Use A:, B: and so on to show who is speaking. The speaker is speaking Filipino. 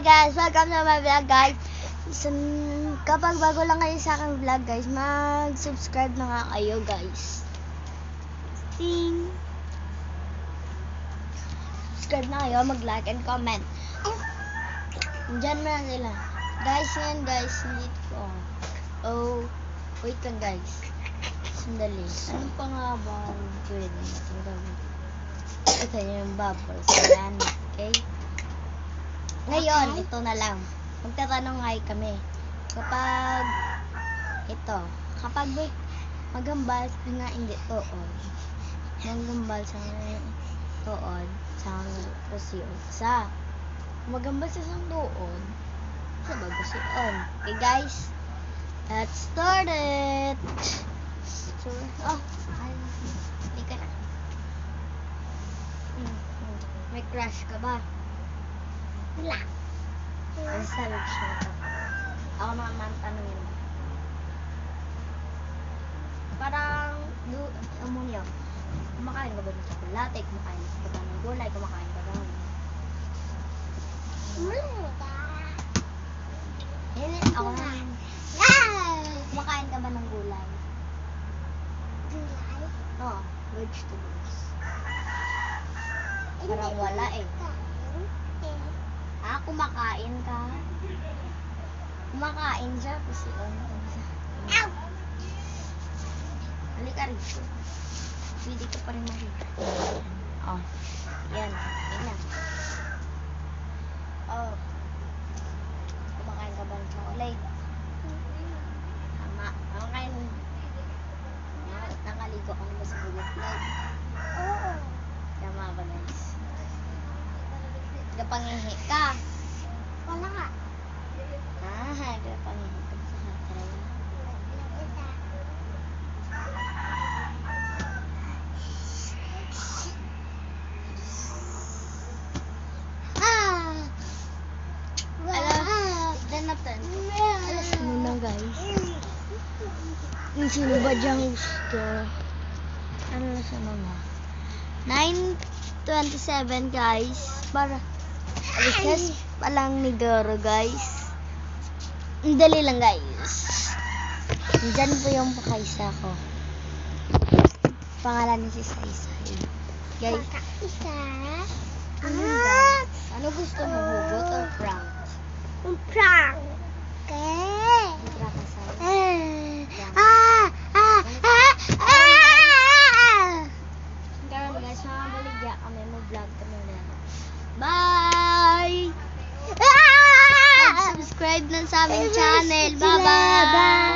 A: guys, welcome to my vlog guys. Kapag bago lang kayo sa aking vlog guys, mag-subscribe na nga kayo guys. Ting! Subscribe na kayo, mag-like and comment. Diyan mo na sila. Guys, yan guys, nandito ko. Oh, wait lang guys. Sandali. Ano pa nga ba pwede? Ito yung bubbles. Yan, okay? Ngayon, ito na lang. Magtatanong nga kami. Kapag magambal nga hindi tuod. Magambal sa tuod, sa kusion. Sa magambal sa isang tuod, sa bagusion. Okay guys, let's start it. So, hindi ka na. May crush ka ba? Wala. Ang sarap siya. Ako naman tanongin mo. Parang, amunyo. Kumakain ka ba ng tsokolate? Kumakain ka ba ng gulay? Kumakain ka ba ng... Ako naman. Kumakain ka ba ng gulay? Gulay? Oo, vegetables. Parang wala eh. Kumakain ka. Kumakain siya kasi Ow! Halika rito. Pwede ka pa rin makita. Oh. Yan. Yan. Oh. Kumakain ka ba ng chocolate? Tama. Kumakain. Nakaligo ka na ba sa bullet light? Oo. Tama ba guys? Nagpangihi ka? Wala ka. Nagpangihi ka sa hatray. Alas muna guys. Yung sino ba dyan gusto? Ano na sa mga? 9:27 guys. Para recess pa lang ni Doro guys. Ang dali lang guys. Diyan po yung pakaisa ko. Pangalan ni si Saisay. Guys. Pakaisa? Ano gusto mo? Hugot o prank? Prank. Okay. Karon guys, mabaligya kami mo vlog kami na. Bye! Subscribe na sa aming channel. Bye-bye!